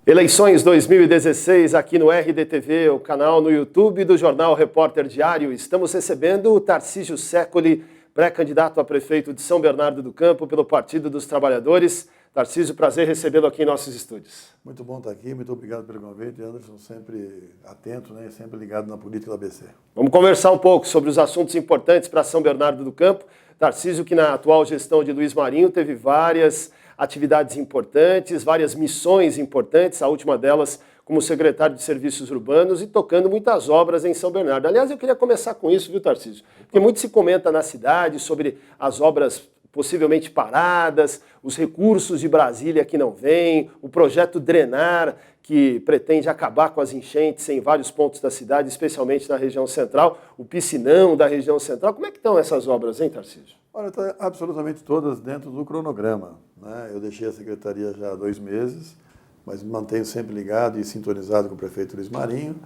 Eleições 2016 aqui no RDTV, o canal no YouTube do Jornal Repórter Diário. Estamos recebendo o Tarcísio Secoli, pré-candidato a prefeito de São Bernardo do Campo pelo Partido dos Trabalhadores. Tarcísio, prazer recebê-lo aqui em nossos estúdios. Muito bom estar aqui, muito obrigado pelo convite. Anderson, sempre atento, né? Sempre ligado na política do ABC. Vamos conversar um pouco sobre os assuntos importantes para São Bernardo do Campo. Tarcísio, que na atual gestão de Luiz Marinho teve várias atividades importantes, várias missões importantes, a última delas como secretário de Serviços Urbanos e tocando muitas obras em São Bernardo. Aliás, eu queria começar com isso, viu, Tarcísio? Porque muito se comenta na cidade sobre as obras possivelmente paradas, os recursos de Brasília que não vêm, o projeto Drenar, que pretende acabar com as enchentes em vários pontos da cidade, especialmente na região central, o piscinão da região central. Como é que estão essas obras, hein, Tarcísio? Olha, está absolutamente todas dentro do cronograma, né? Eu deixei a secretaria já há 2 meses, mas me mantenho sempre ligado e sintonizado com o prefeito Luiz Marinho.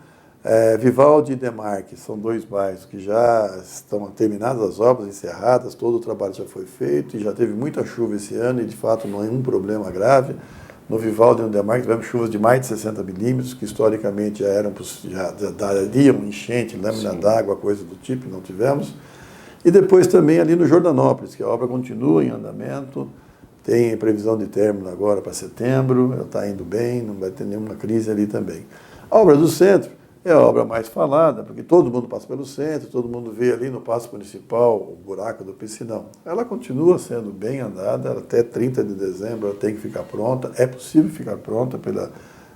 Vivaldi e Demarque são 2 bairros que já estão terminadas as obras, encerradas, todo o trabalho já foi feito e já teve muita chuva esse ano e, de fato, não é um problema grave. No Vivaldi e no Demarque tivemos chuvas de mais de 60 milímetros, que historicamente já dariam enchente, lâmina d'água, coisa do tipo, não tivemos. E depois também ali no Jordanópolis, que a obra continua em andamento, tem previsão de término agora para setembro, ela está indo bem, não vai ter nenhuma crise ali também. A obra do centro é a obra mais falada, porque todo mundo passa pelo centro, todo mundo vê ali no Paço Municipal o buraco do piscinão. Ela continua sendo bem andada, até 30 de dezembro ela tem que ficar pronta, é possível ficar pronta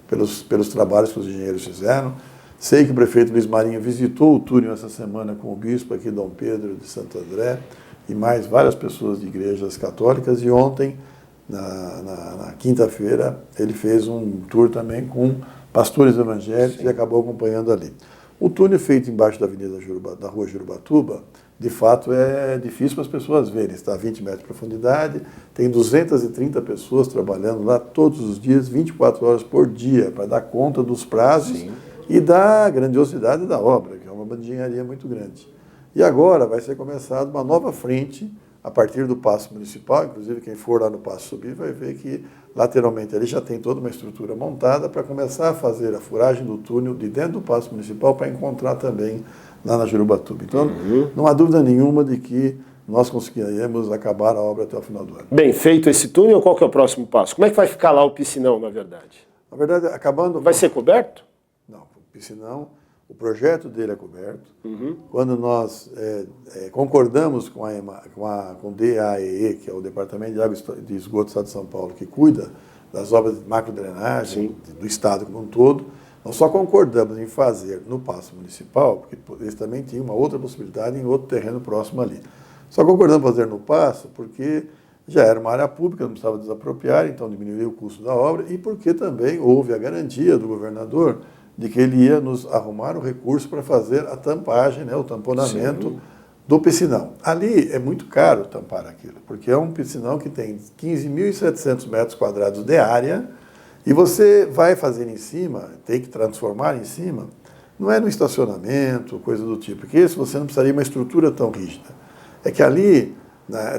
pelos trabalhos que os engenheiros fizeram. Sei que o prefeito Luiz Marinho visitou o túnel essa semana com o bispo aqui, Dom Pedro de Santo André, e mais várias pessoas de igrejas católicas, e ontem, na quinta-feira, ele fez um tour também com pastores evangélicos e acabou acompanhando ali. O túnel feito embaixo da rua Jurubatuba, de fato é difícil para as pessoas verem, está a 20 metros de profundidade, tem 230 pessoas trabalhando lá todos os dias, 24 horas por dia, para dar conta dos prazos e da grandiosidade da obra, que é uma engenharia muito grande. E agora vai ser começada uma nova frente a partir do Paço Municipal, inclusive quem for lá no Paço subir vai ver que lateralmente ali já tem toda uma estrutura montada para começar a fazer a furagem do túnel de dentro do Paço Municipal para encontrar também lá na Jurubatuba. Então, não há dúvida nenhuma de que nós conseguiremos acabar a obra até o final do ano. Bem, feito esse túnel, qual que é o próximo passo? Como é que vai ficar lá o piscinão, na verdade? Na verdade, acabando... Vai ser coberto? Não, o piscinão... O projeto dele é coberto. Quando nós concordamos com o DAEE, que é o Departamento de Água e Esgoto do Estado de São Paulo, que cuida das obras de macrodrenagem do Estado como um todo, nós só concordamos em fazer no Paço Municipal, porque eles também tinham uma outra possibilidade em outro terreno próximo ali. Só concordamos em fazer no Paço porque já era uma área pública, não precisava desapropriar, então diminuiu o custo da obra, e porque também houve a garantia do governador de que ele ia nos arrumar o recurso para fazer a tampagem, né, o tamponamento do piscinão. Ali é muito caro tampar aquilo, porque é um piscinão que tem 15.700 metros quadrados de área, e você vai fazer em cima, tem que transformar em cima, não é no estacionamento, coisa do tipo, porque esse você não precisaria de uma estrutura tão rígida. É que ali,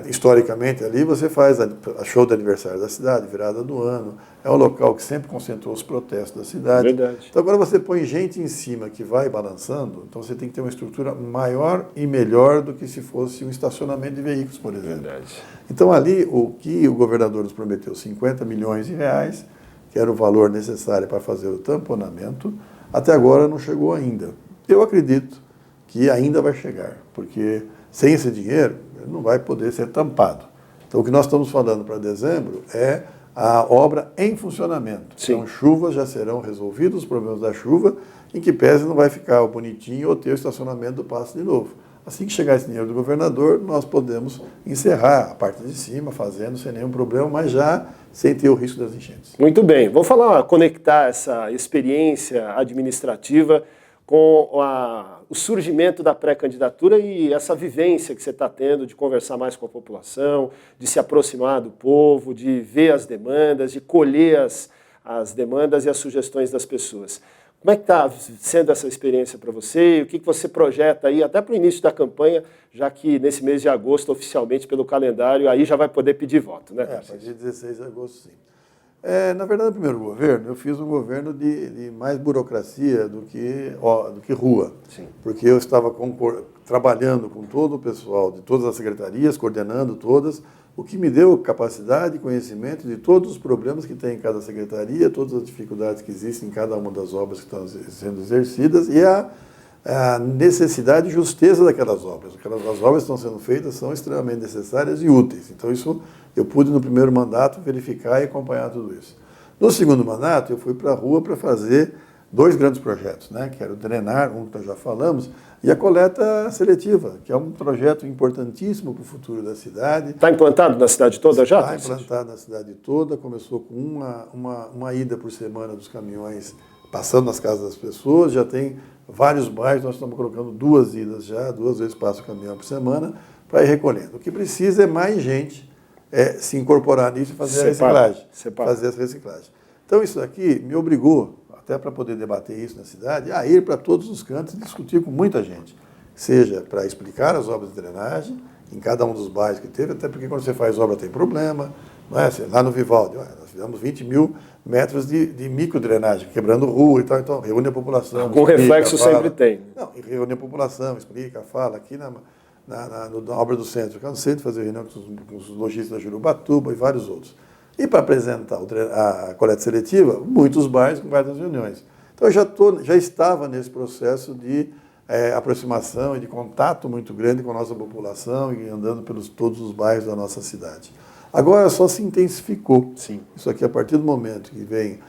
historicamente, ali você faz a show de aniversário da cidade, virada do ano, é um local que sempre concentrou os protestos da cidade. Verdade. Então agora você põe gente em cima que vai balançando, então você tem que ter uma estrutura maior e melhor do que se fosse um estacionamento de veículos, por exemplo. Verdade. Então ali, o que o governador nos prometeu, 50 milhões de reais, que era o valor necessário para fazer o tamponamento, até agora não chegou ainda. Eu acredito que ainda vai chegar, porque sem esse dinheiro, ele não vai poder ser tampado. Então, o que nós estamos falando para dezembro é a obra em funcionamento. Então, chuvas já serão resolvidos, os problemas da chuva, em que pese não vai ficar o bonitinho ou ter o estacionamento do passo de novo. Assim que chegar esse dinheiro do governador, nós podemos encerrar a parte de cima, fazendo sem nenhum problema, mas já sem ter o risco das enchentes. Muito bem. Vou conectar essa experiência administrativa com o surgimento da pré-candidatura e essa vivência que você está tendo de conversar mais com a população, de se aproximar do povo, de ver as demandas, de colher as demandas e as sugestões das pessoas. Como é que está sendo essa experiência para você? E o que você projeta aí, até para o início da campanha, já que nesse mês de agosto, oficialmente pelo calendário, aí já vai poder pedir voto, né? A partir de 16 de agosto, sim. Na verdade, no primeiro governo, eu fiz um governo de mais burocracia do que rua. Sim. Porque eu estava trabalhando com todo o pessoal de todas as secretarias, coordenando todas, o que me deu capacidade e conhecimento de todos os problemas que tem em cada secretaria, todas as dificuldades que existem em cada uma das obras que estão sendo exercidas e a necessidade e justeza daquelas obras. As obras que estão sendo feitas são extremamente necessárias e úteis. Então, isso eu pude, no primeiro mandato, verificar e acompanhar tudo isso. No segundo mandato, eu fui para a rua para fazer 2 grandes projetos, né? Que era o Drenar, um que nós já falamos, e a coleta seletiva, que é um projeto importantíssimo para o futuro da cidade. Está implantado na cidade toda já? Está implantado na cidade toda, começou com uma ida por semana dos caminhões passando nas casas das pessoas, já tem vários bairros, nós estamos colocando 2 idas já, 2 vezes passa o caminhão por semana, para ir recolhendo. O que precisa é mais gente se incorporar nisso e fazer a reciclagem. Fazer essa reciclagem. Então, isso aqui me obrigou, até para poder debater isso na cidade, a ir para todos os cantos e discutir com muita gente. Seja para explicar as obras de drenagem, em cada um dos bairros que teve, até porque quando você faz obra tem problema. Não é? Lá no Vivaldi, nós fizemos 20 mil metros de microdrenagem, quebrando rua e tal. Então, reúne a população. Algum reflexo sempre tem. Não, e reúne a população, explica, fala. Aqui na obra do centro, eu cansei de fazer reunião com os lojistas da Jurubatuba e vários outros. E para apresentar a coleta seletiva, muitos bairros com várias reuniões. Então, eu já estava nesse processo de aproximação e de contato muito grande com a nossa população e andando pelos todos os bairros da nossa cidade. Agora só se intensificou. Sim. Isso aqui, a partir do momento que vem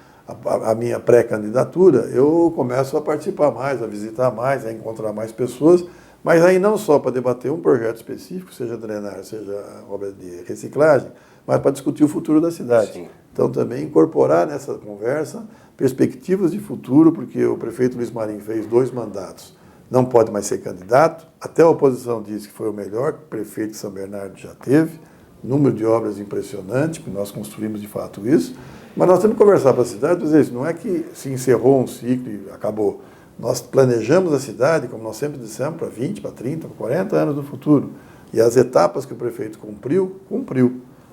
a minha pré-candidatura, eu começo a participar mais, a visitar mais, a encontrar mais pessoas, mas aí não só para debater um projeto específico, seja drenar, seja obra de reciclagem, mas para discutir o futuro da cidade. Sim. Então também incorporar nessa conversa perspectivas de futuro, porque o prefeito Luiz Marinho fez 2 mandatos, não pode mais ser candidato, até a oposição disse que foi o melhor prefeito que São Bernardo já teve, número de obras impressionante, porque nós construímos de fato isso, mas nós temos que conversar para a cidade, para dizer isso, não é que se encerrou um ciclo e acabou. Nós planejamos a cidade, como nós sempre dissemos, para 20, para 30, para 40 anos no futuro. E as etapas que o prefeito cumpriu.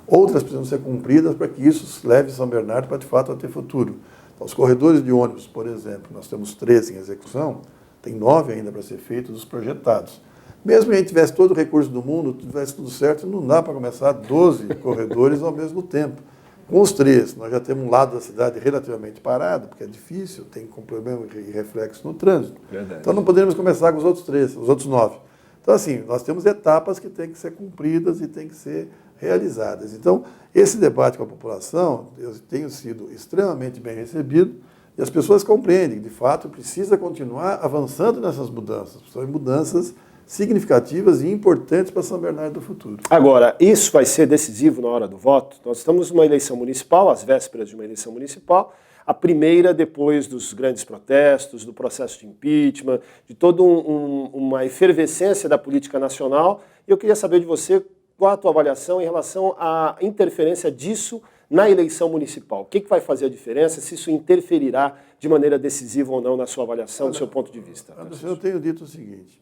Outras precisam ser cumpridas para que isso leve São Bernardo para, de fato, a ter futuro. Então, os corredores de ônibus, por exemplo, nós temos 13 em execução, tem 9 ainda para ser feitos, os projetados. Mesmo que a gente tivesse todo o recurso do mundo, tivesse tudo certo, não dá para começar 12 corredores ao mesmo tempo. Com os 3, nós já temos um lado da cidade relativamente parado, porque é difícil, tem problema e reflexo no trânsito. Verdade. Então não podemos começar com os outros 3, os outros 9. Então, assim, nós temos etapas que têm que ser cumpridas e têm que ser realizadas. Então, esse debate com a população, eu tenho sido extremamente bem recebido e as pessoas compreendem que, de fato, precisa continuar avançando nessas mudanças. São mudanças significativas e importantes para São Bernardo do futuro. Agora, isso vai ser decisivo na hora do voto? Nós estamos numa eleição municipal, às vésperas de uma eleição municipal, a primeira depois dos grandes protestos, do processo de impeachment, de toda uma efervescência da política nacional. E eu queria saber de você qual a tua avaliação em relação à interferência disso na eleição municipal. O que vai fazer a diferença, se isso interferirá de maneira decisiva ou não na sua avaliação, do seu ponto de vista? Anderson, eu tenho dito o seguinte,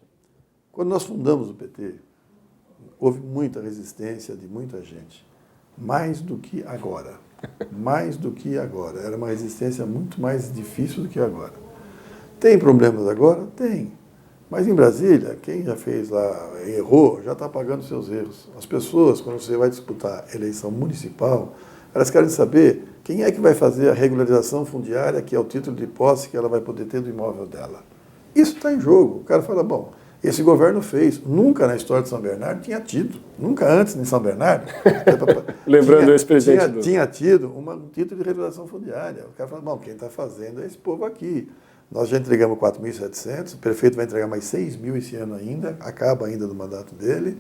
quando nós fundamos o PT, houve muita resistência de muita gente, mais do que agora. Mais do que agora. Era uma resistência muito mais difícil do que agora. Tem problemas agora? Tem. Mas em Brasília, quem já fez lá, errou, já está pagando seus erros. As pessoas, quando você vai disputar eleição municipal, elas querem saber quem é que vai fazer a regularização fundiária, que é o título de posse que ela vai poder ter do imóvel dela. Isso está em jogo. O cara fala, bom, esse governo fez. Nunca na história de São Bernardo tinha tido. Nunca antes em São Bernardo. Lembrando o ex-presidente. Tinha tido um título de regularização fundiária. O cara fala, bom, quem está fazendo é esse povo aqui. Nós já entregamos 4.700, o prefeito vai entregar mais 6.000 esse ano ainda, acaba ainda do mandato dele.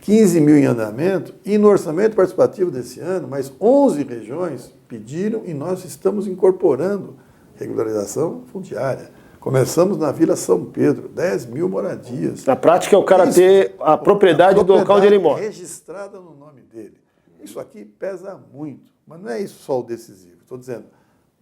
15.000 em andamento, e no orçamento participativo desse ano, mais 11 regiões pediram e nós estamos incorporando regularização fundiária. Começamos na Vila São Pedro, 10.000 moradias. Na prática é o cara ter a propriedade do local onde ele mora. Registrada no nome dele. Isso aqui pesa muito, mas não é isso só o decisivo. Estou dizendo,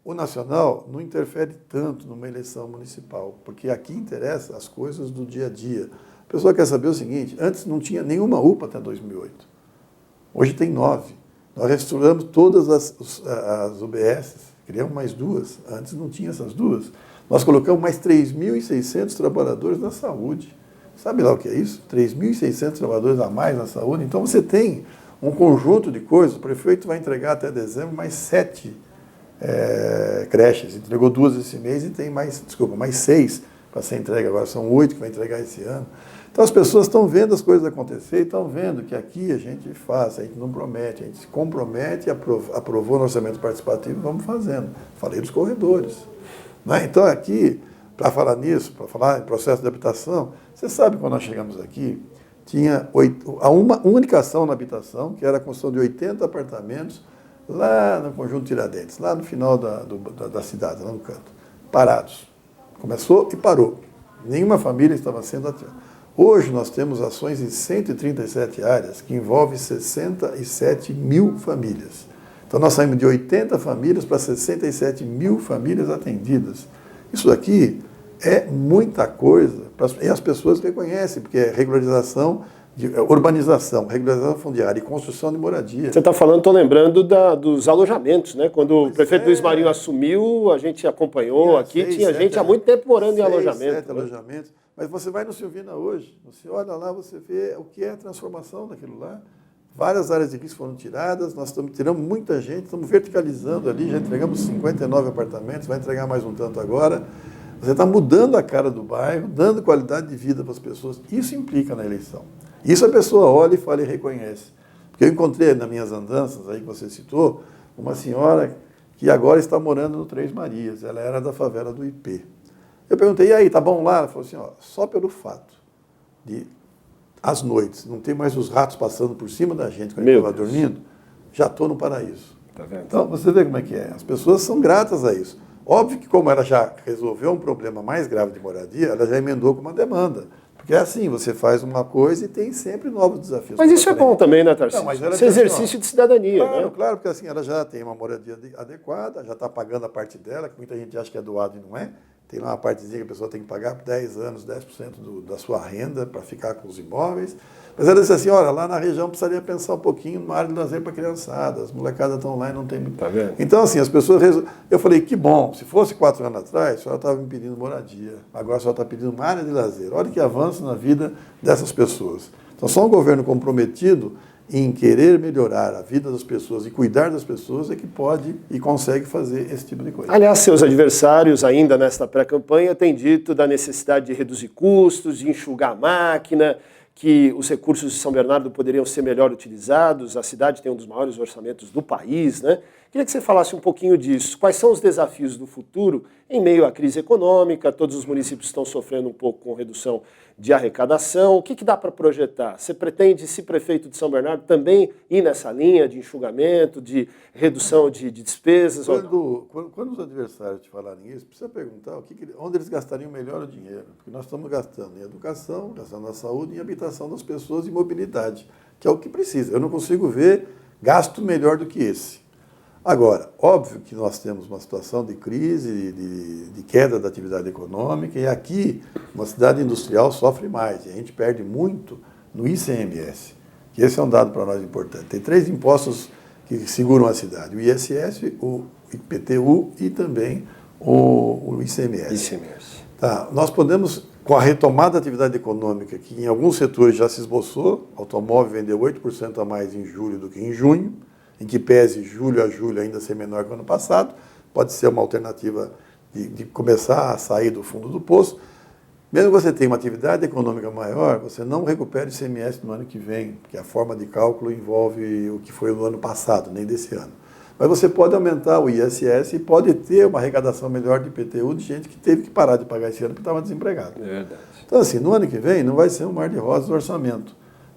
o nacional não interfere tanto numa eleição municipal, porque aqui interessa as coisas do dia a dia. A pessoa quer saber o seguinte, antes não tinha nenhuma UPA até 2008. Hoje tem 9. Nós reestruturamos todas as UBSs, criamos mais duas, antes não tinha essas duas. Nós colocamos mais 3.600 trabalhadores na saúde. Sabe lá o que é isso? 3.600 trabalhadores a mais na saúde. Então você tem um conjunto de coisas. O prefeito vai entregar até dezembro mais 7 creches. Entregou 2 esse mês e tem mais 6 para ser entregue agora. São 8 que vai entregar esse ano. Então as pessoas estão vendo as coisas acontecer e estão vendo que aqui a gente faz, a gente não promete, a gente se compromete, aprovou no orçamento participativo, vamos fazendo. Falei dos corredores. Né? Então aqui, para falar nisso, para falar em processo de habitação, você sabe quando nós chegamos aqui, tinha uma única ação na habitação, que era a construção de 80 apartamentos lá no Conjunto Tiradentes, lá no final da cidade, lá no canto, parados. Começou e parou. Nenhuma família estava sendo ativada. Hoje nós temos ações em 137 áreas, que envolvem 67 mil famílias. Então nós saímos de 80 famílias para 67 mil famílias atendidas. Isso aqui é muita coisa, e as pessoas reconhecem, porque é regularização, urbanização, regularização fundiária e construção de moradia. Você está falando, estou lembrando dos alojamentos, né? Quando o prefeito Luiz Marinho assumiu, a gente acompanhou aqui, tinha gente há muito tempo morando em alojamento. 7 alojamentos. Mas você vai no Silvina hoje, você olha lá, você vê o que é a transformação daquilo lá. Várias áreas de risco foram tiradas, nós tiramos muita gente, estamos verticalizando ali, já entregamos 59 apartamentos, vai entregar mais um tanto agora. Você está mudando a cara do bairro, dando qualidade de vida para as pessoas. Isso implica na eleição. Isso a pessoa olha e fala e reconhece. Porque eu encontrei nas minhas andanças, aí que você citou, uma senhora que agora está morando no Três Marias. Ela era da favela do IP. Eu perguntei, e aí, tá bom lá? Ela falou assim, ó, só pelo fato de, às noites, não ter mais os ratos passando por cima da gente quando a gente estava dormindo, já estou no paraíso. Tá vendo? Então, você vê como é que é. As pessoas são gratas a isso. Óbvio que como ela já resolveu um problema mais grave de moradia, ela já emendou com uma demanda. Porque é assim, você faz uma coisa e tem sempre novos desafios. Mas isso é bom também, né, Tarcísio? Esse exercício assim, de cidadania, claro, né? Claro, porque assim, ela já tem uma moradia adequada, já está pagando a parte dela, que muita gente acha que é doado e não é. Tem lá uma partezinha que a pessoa tem que pagar por 10 anos, 10% da sua renda para ficar com os imóveis. Mas ela disse assim, olha, lá na região precisaria pensar um pouquinho numa área de lazer para criançada, as molecadas estão lá e não tem muito. Tá vendo? Então, assim, as pessoas... Eu falei, que bom, se fosse 4 anos atrás, a senhora estava me pedindo moradia, agora a senhora está pedindo uma área de lazer. Olha que avanço na vida dessas pessoas. Então, só um governo comprometido em querer melhorar a vida das pessoas e cuidar das pessoas é que pode e consegue fazer esse tipo de coisa. Aliás, seus adversários, ainda nesta pré-campanha, têm dito da necessidade de reduzir custos, de enxugar a máquina, que os recursos de São Bernardo poderiam ser melhor utilizados, a cidade tem um dos maiores orçamentos do país, né? Queria que você falasse um pouquinho disso. Quais são os desafios do futuro em meio à crise econômica? Todos os municípios estão sofrendo um pouco com redução de arrecadação. O que dá para projetar? Você pretende, se prefeito de São Bernardo, também ir nessa linha de enxugamento, de redução de despesas? Quando os adversários te falarem isso, precisa perguntar onde eles gastariam melhor o dinheiro. Porque nós estamos gastando em educação, gastando na saúde, em habitação das pessoas e mobilidade, que é o que precisa. Eu não consigo ver gasto melhor do que esse. Agora, óbvio que nós temos uma situação de crise, de queda da atividade econômica, e aqui, uma cidade industrial sofre mais, e a gente perde muito no ICMS, que esse é um dado para nós importante. Tem 3 impostos que seguram a cidade, o ISS, o IPTU e também o ICMS. Tá, nós podemos, com a retomada da atividade econômica, que em alguns setores já se esboçou, automóvel vendeu 8% a mais em julho do que em junho, em que pese julho a julho ainda ser menor que o ano passado, pode ser uma alternativa de começar a sair do fundo do poço. Mesmo que você tenha uma atividade econômica maior, você não recupera o ICMS no ano que vem, porque a forma de cálculo envolve o que foi no ano passado, nem desse ano. Mas você pode aumentar o ISS e pode ter uma arrecadação melhor de IPTU de gente que teve que parar de pagar esse ano porque estava desempregado. É verdade. Então, assim, no ano que vem não vai ser um mar de rosas o orçamento.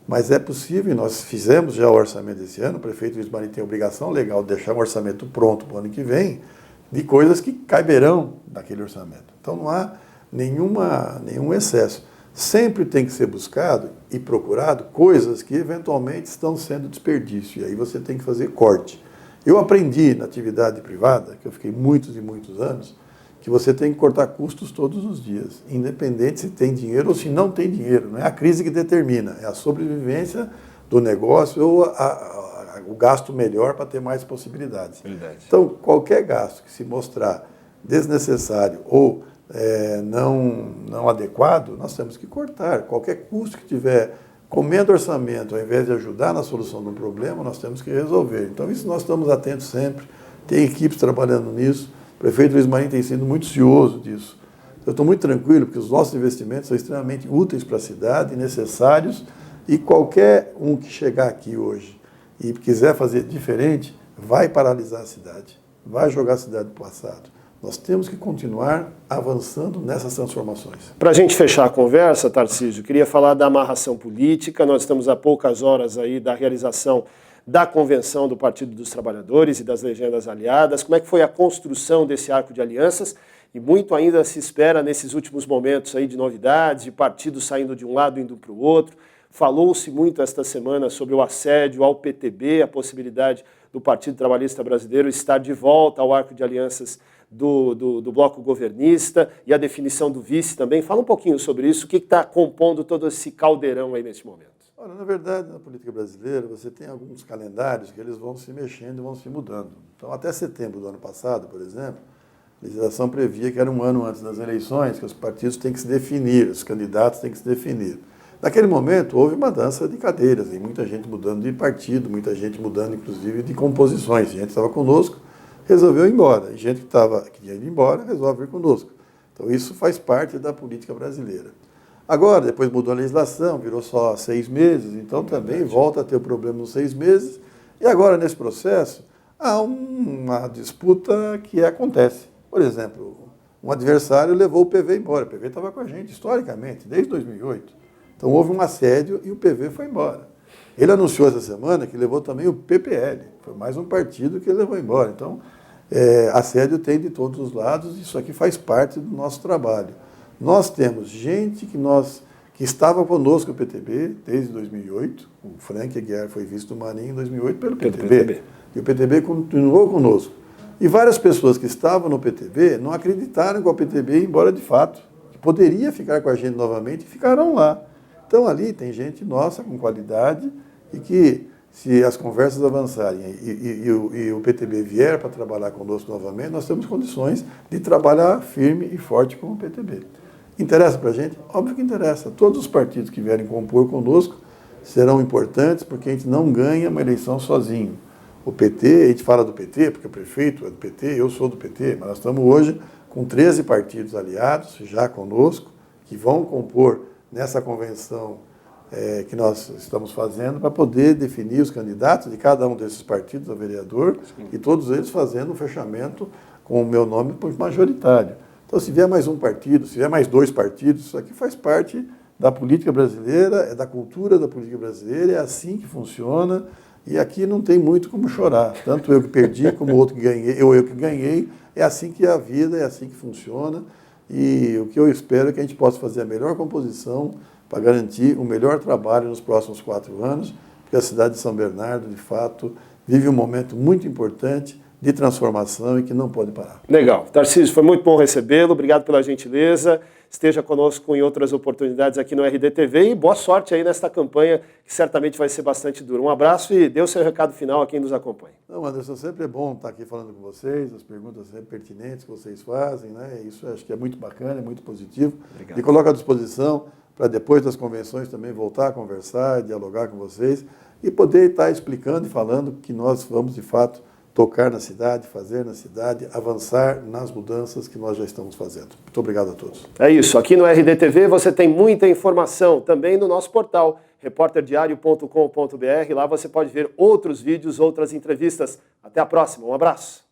Mas é possível, nós fizemos já o orçamento desse ano, o prefeito Luiz Marinho tem a obrigação legal de deixar um orçamento pronto para o ano que vem, de coisas que caberão naquele orçamento. Então não há nenhum excesso. Sempre tem que ser buscado e procurado coisas que eventualmente estão sendo desperdício, e aí você tem que fazer corte. Eu aprendi na atividade privada, que eu fiquei muitos e muitos anos, que você tem que cortar custos todos os dias, independente se tem dinheiro ou se não tem dinheiro. Não é a crise que determina, é a sobrevivência do negócio ou a o gasto melhor para ter mais possibilidades. Verdade. Então, qualquer gasto que se mostrar desnecessário ou não adequado, nós temos que cortar. Qualquer custo que tiver comendo orçamento, ao invés de ajudar na solução de um problema, nós temos que resolver. Então, isso nós estamos atentos sempre. Tem equipes trabalhando nisso. O prefeito Luiz Marinho tem sido muito cioso disso. Eu estou muito tranquilo, porque os nossos investimentos são extremamente úteis para a cidade, necessários, e qualquer um que chegar aqui hoje e quiser fazer diferente, vai paralisar a cidade, vai jogar a cidade para o passado. Nós temos que continuar avançando nessas transformações. Para a gente fechar a conversa, Tarcísio, queria falar da amarração política. Nós estamos a poucas horas aí da realização da convenção do Partido dos Trabalhadores e das Legendas Aliadas. Como é que foi a construção desse arco de alianças? E muito ainda se espera nesses últimos momentos aí de novidades, de partidos saindo de um lado e indo para o outro. Falou-se muito esta semana sobre o assédio ao PTB, a possibilidade do Partido Trabalhista Brasileiro estar de volta ao arco de alianças do bloco governista e a definição do vice também. Fala um pouquinho sobre isso, o que está compondo todo esse caldeirão aí nesse momento. Olha, na verdade, na política brasileira, você tem alguns calendários que eles vão se mexendo e vão se mudando. Então, até setembro do ano passado, por exemplo, a legislação previa que era um ano antes das eleições que os partidos têm que se definir, os candidatos têm que se definir. Naquele momento, houve uma dança de cadeiras, e muita gente mudando de partido, muita gente mudando, inclusive, de composições. Gente estava conosco, resolveu ir embora. E gente que tinha ido embora, resolve ir conosco. Então, isso faz parte da política brasileira. Agora, depois mudou a legislação, virou só 6 meses, então também volta a ter o problema nos 6 meses. E agora, nesse processo, há uma disputa que acontece. Por exemplo, um adversário levou o PV embora. O PV estava com a gente, historicamente, desde 2008. Então, houve um assédio e o PV foi embora. Ele anunciou essa semana que levou também o PPL. Foi mais um partido que ele levou embora. Então, assédio tem de todos os lados, e isso aqui faz parte do nosso trabalho. Nós temos gente que estava conosco no PTB desde 2008. O Frank Aguiar foi vice do Marinho em 2008 pelo PTB. E o PTB continuou conosco. E várias pessoas que estavam no PTB não acreditaram que o PTB ia embora de fato, que poderia ficar com a gente novamente, e ficaram lá. Então, ali tem gente nossa com qualidade e que, se as conversas avançarem e o PTB vier para trabalhar conosco novamente, nós temos condições de trabalhar firme e forte com o PTB. Interessa para a gente? Óbvio que interessa. Todos os partidos que vierem compor conosco serão importantes, porque a gente não ganha uma eleição sozinho. O PT, a gente fala do PT, porque o prefeito é do PT, eu sou do PT, mas nós estamos hoje com 13 partidos aliados, já conosco, que vão compor nessa convenção que nós estamos fazendo, para poder definir os candidatos de cada um desses partidos a vereador. Sim. E todos eles fazendo um fechamento com o meu nome por majoritário. Então, se vier mais um partido, se vier mais 2 partidos, isso aqui faz parte da política brasileira, é da cultura da política brasileira, é assim que funciona, e aqui não tem muito como chorar. Tanto eu que perdi, como o outro que ganhei, eu que ganhei, é assim que é a vida, é assim que funciona. E o que eu espero é que a gente possa fazer a melhor composição para garantir o melhor trabalho nos próximos 4 anos, porque a cidade de São Bernardo, de fato, vive um momento muito importante de transformação e que não pode parar. Legal. Tarcísio, foi muito bom recebê-lo. Obrigado pela gentileza. Esteja conosco em outras oportunidades aqui no RDTV e boa sorte aí nesta campanha, que certamente vai ser bastante dura. Um abraço e dê o seu recado final a quem nos acompanha. Não, Anderson, sempre é bom estar aqui falando com vocês, as perguntas sempre pertinentes que vocês fazem, né? Isso acho que é muito bacana, é muito positivo. Obrigado. E coloco à disposição para depois das convenções também voltar a conversar, dialogar com vocês e poder estar explicando e falando que nós vamos, de fato, tocar na cidade, fazer na cidade, avançar nas mudanças que nós já estamos fazendo. Muito obrigado a todos. É isso. Aqui no RDTV você tem muita informação, também no nosso portal, repórterdiario.com.br. Lá você pode ver outros vídeos, outras entrevistas. Até a próxima. Um abraço.